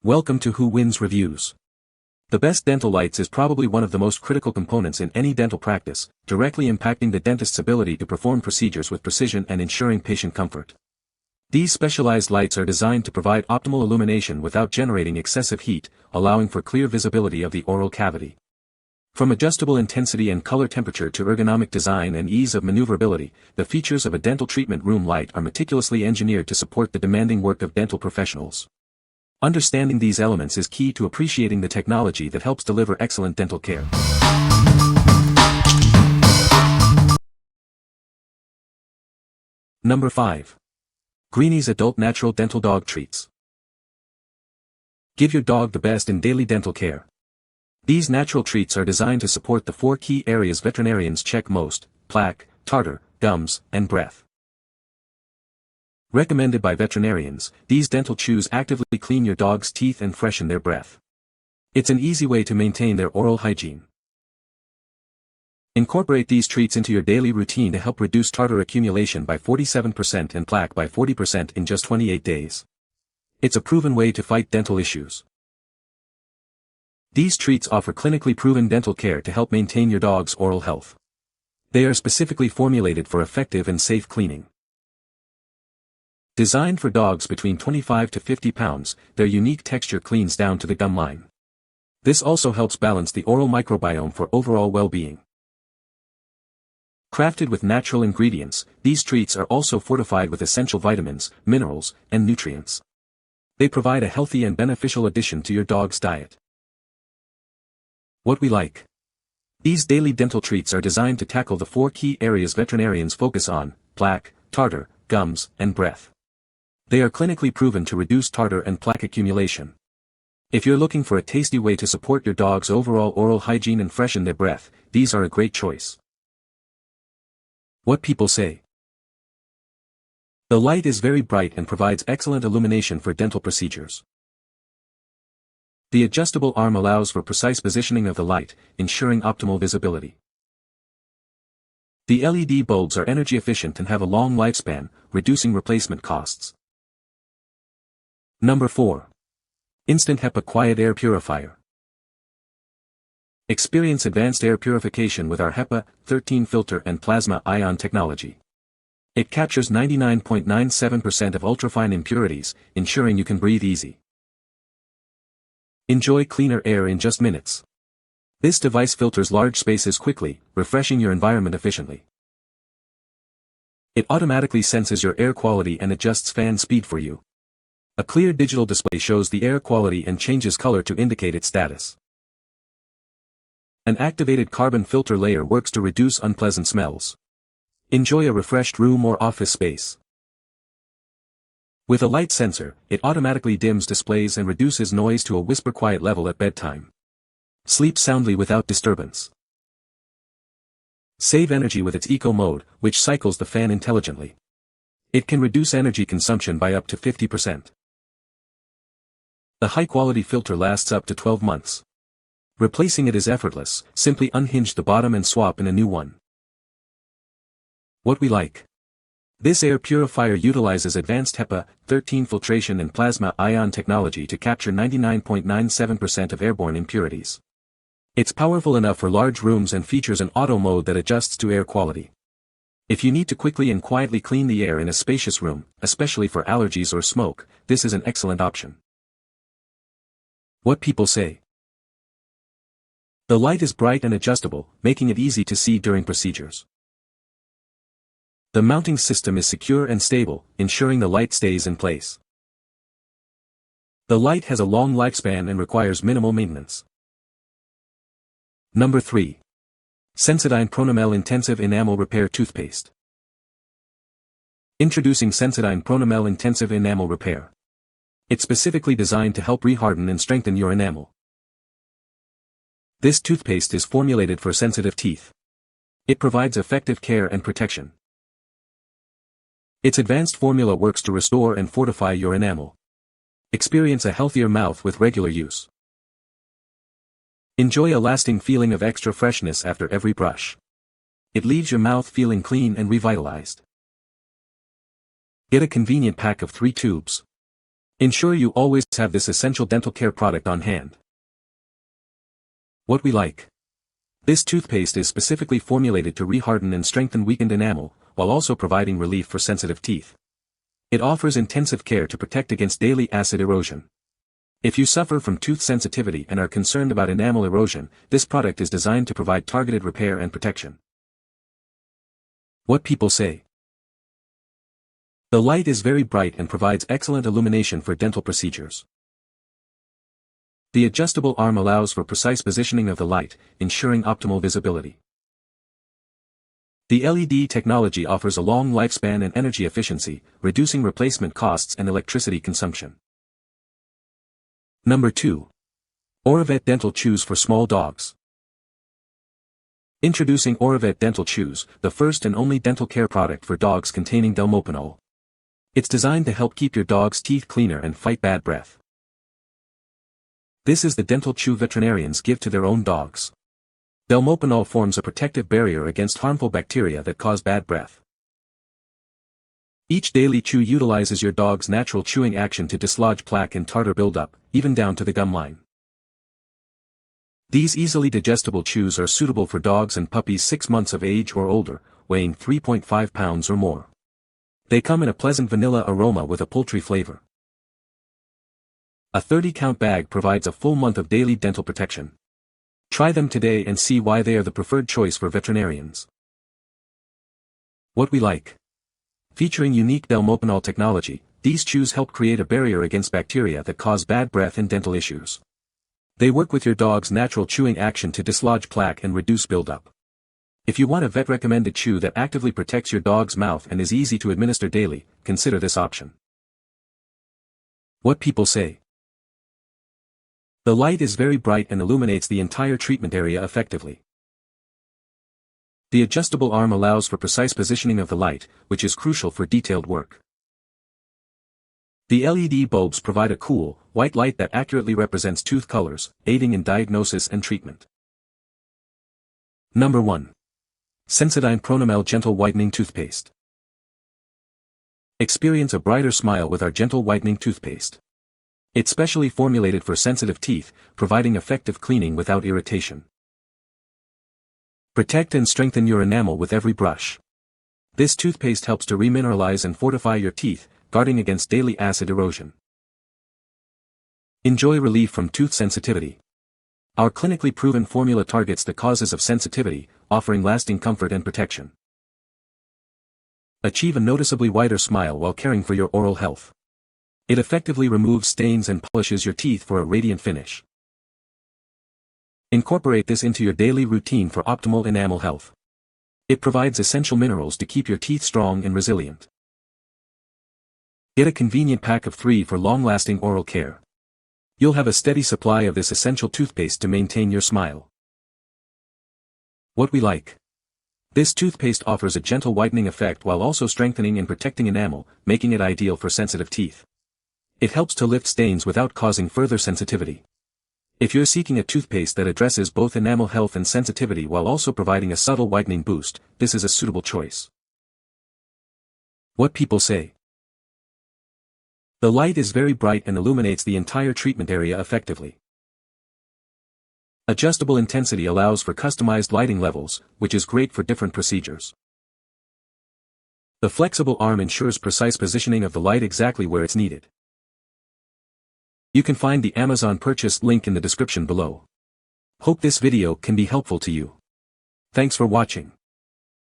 Welcome to Who Wins Reviews. The best dental lights is probably one of the most critical components in any dental practice, directly impacting the dentist's ability to perform procedures with precision and ensuring patient comfort. These specialized lights are designed to provide optimal illumination without generating excessive heat, allowing for clear visibility of the oral cavity. From adjustable intensity and color temperature to ergonomic design and ease of maneuverability, the features of a dental treatment room light are meticulously engineered to support the demanding work of dental professionals. Understanding these elements is key to appreciating the technology that helps deliver excellent dental care. Number 5. Greenies Adult Natural Dental Dog Treats. Give your dog the best in daily dental care. These natural treats are designed to support the 4 key areas veterinarians check most: plaque, tartar, gums, and breath. Recommended by veterinarians, these dental chews actively clean your dog's teeth and freshen their breath. It's an easy way to maintain their oral hygiene. Incorporate these treats into your daily routine to help reduce tartar accumulation by 47% and plaque by 40% in just 28 days. It's a proven way to fight dental issues. These treats offer clinically proven dental care to help maintain your dog's oral health. They are specifically formulated for effective and safe cleaning. Designed for dogs between 25 to 50 pounds, their unique texture cleans down to the gum line. This also helps balance the oral microbiome for overall well-being. Crafted with natural ingredients, these treats are also fortified with essential vitamins, minerals, and nutrients. They provide a healthy and beneficial addition to your dog's diet. What we like. These daily dental treats are designed to tackle the 4 key areas veterinarians focus on: plaque, tartar, gums, and breath. They are clinically proven to reduce tartar and plaque accumulation. If you're looking for a tasty way to support your dog's overall oral hygiene and freshen their breath, these are a great choice. What people say. The light is very bright and provides excellent illumination for dental procedures. The adjustable arm allows for precise positioning of the light, ensuring optimal visibility. The LED bulbs are energy efficient and have a long lifespan, reducing replacement costs. Number 4. Instant HEPA Quiet Air Purifier. Experience advanced air purification with our HEPA 13 filter and plasma ion technology. It captures 99.97% of ultrafine impurities, ensuring you can breathe easy. Enjoy cleaner air in just minutes. This device filters large spaces quickly, refreshing your environment efficiently. It automatically senses your air quality and adjusts fan speed for you. A clear digital display shows the air quality and changes color to indicate its status. An activated carbon filter layer works to reduce unpleasant smells. Enjoy a refreshed room or office space. With a light sensor, it automatically dims displays and reduces noise to a whisper quiet level at bedtime. Sleep soundly without disturbance. Save energy with its eco mode, which cycles the fan intelligently. It can reduce energy consumption by up to 50%. The high-quality filter lasts up to 12 months. Replacing it is effortless, simply unhinge the bottom and swap in a new one. What we like. This air purifier utilizes advanced HEPA 13 filtration and plasma ion technology to capture 99.97% of airborne impurities. It's powerful enough for large rooms and features an auto mode that adjusts to air quality. If you need to quickly and quietly clean the air in a spacious room, especially for allergies or smoke, this is an excellent option. What people say. The light is bright and adjustable, making it easy to see during procedures. The mounting system is secure and stable, ensuring the light stays in place. The light has a long lifespan and requires minimal maintenance. Number 3. Sensodyne Pronamel Intensive Enamel Repair Toothpaste. Introducing Sensodyne Pronamel Intensive Enamel Repair. It's specifically designed to help reharden and strengthen your enamel. This toothpaste is formulated for sensitive teeth. It provides effective care and protection. Its advanced formula works to restore and fortify your enamel. Experience a healthier mouth with regular use. Enjoy a lasting feeling of extra freshness after every brush. It leaves your mouth feeling clean and revitalized. Get a convenient pack of 3 tubes. Ensure you always have this essential dental care product on hand. What we like. This toothpaste is specifically formulated to reharden and strengthen weakened enamel, while also providing relief for sensitive teeth. It offers intensive care to protect against daily acid erosion. If you suffer from tooth sensitivity and are concerned about enamel erosion, this product is designed to provide targeted repair and protection. What people say. The light is very bright and provides excellent illumination for dental procedures. The adjustable arm allows for precise positioning of the light, ensuring optimal visibility. The LED technology offers a long lifespan and energy efficiency, reducing replacement costs and electricity consumption. Number 2. ORAVET Dental Chews for Small Dogs. Introducing ORAVET Dental Chews, the first and only dental care product for dogs containing delmopanol. It's designed to help keep your dog's teeth cleaner and fight bad breath. This is the dental chew veterinarians give to their own dogs. Delmopanol forms a protective barrier against harmful bacteria that cause bad breath. Each daily chew utilizes your dog's natural chewing action to dislodge plaque and tartar buildup, even down to the gum line. These easily digestible chews are suitable for dogs and puppies 6 months of age or older, weighing 3.5 pounds or more. They come in a pleasant vanilla aroma with a poultry flavor. A 30-count bag provides a full month of daily dental protection. Try them today and see why they are the preferred choice for veterinarians. What we like. Featuring unique delmopanol technology, these chews help create a barrier against bacteria that cause bad breath and dental issues. They work with your dog's natural chewing action to dislodge plaque and reduce buildup. If you want a vet-recommended chew that actively protects your dog's mouth and is easy to administer daily, consider this option. What people say. The light is very bright and illuminates the entire treatment area effectively. The adjustable arm allows for precise positioning of the light, which is crucial for detailed work. The LED bulbs provide a cool, white light that accurately represents tooth colors, aiding in diagnosis and treatment. Number 1. Sensodyne Pronamel Gentle Whitening Toothpaste. Experience a brighter smile with our gentle whitening toothpaste. It's specially formulated for sensitive teeth, providing effective cleaning without irritation. Protect and strengthen your enamel with every brush. This toothpaste helps to remineralize and fortify your teeth, guarding against daily acid erosion. Enjoy relief from tooth sensitivity. Our clinically proven formula targets the causes of sensitivity, offering lasting comfort and protection. Achieve a noticeably whiter smile while caring for your oral health. It effectively removes stains and polishes your teeth for a radiant finish. Incorporate this into your daily routine for optimal enamel health. It provides essential minerals to keep your teeth strong and resilient. Get a convenient pack of 3 for long-lasting oral care. You'll have a steady supply of this essential toothpaste to maintain your smile. What we like. This toothpaste offers a gentle whitening effect while also strengthening and protecting enamel, making it ideal for sensitive teeth. It helps to lift stains without causing further sensitivity. If you're seeking a toothpaste that addresses both enamel health and sensitivity while also providing a subtle whitening boost, this is a suitable choice. What people say. The light is very bright and illuminates the entire treatment area effectively. Adjustable intensity allows for customized lighting levels, which is great for different procedures. The flexible arm ensures precise positioning of the light exactly where it's needed. You can find the Amazon purchase link in the description below. Hope this video can be helpful to you. Thanks for watching.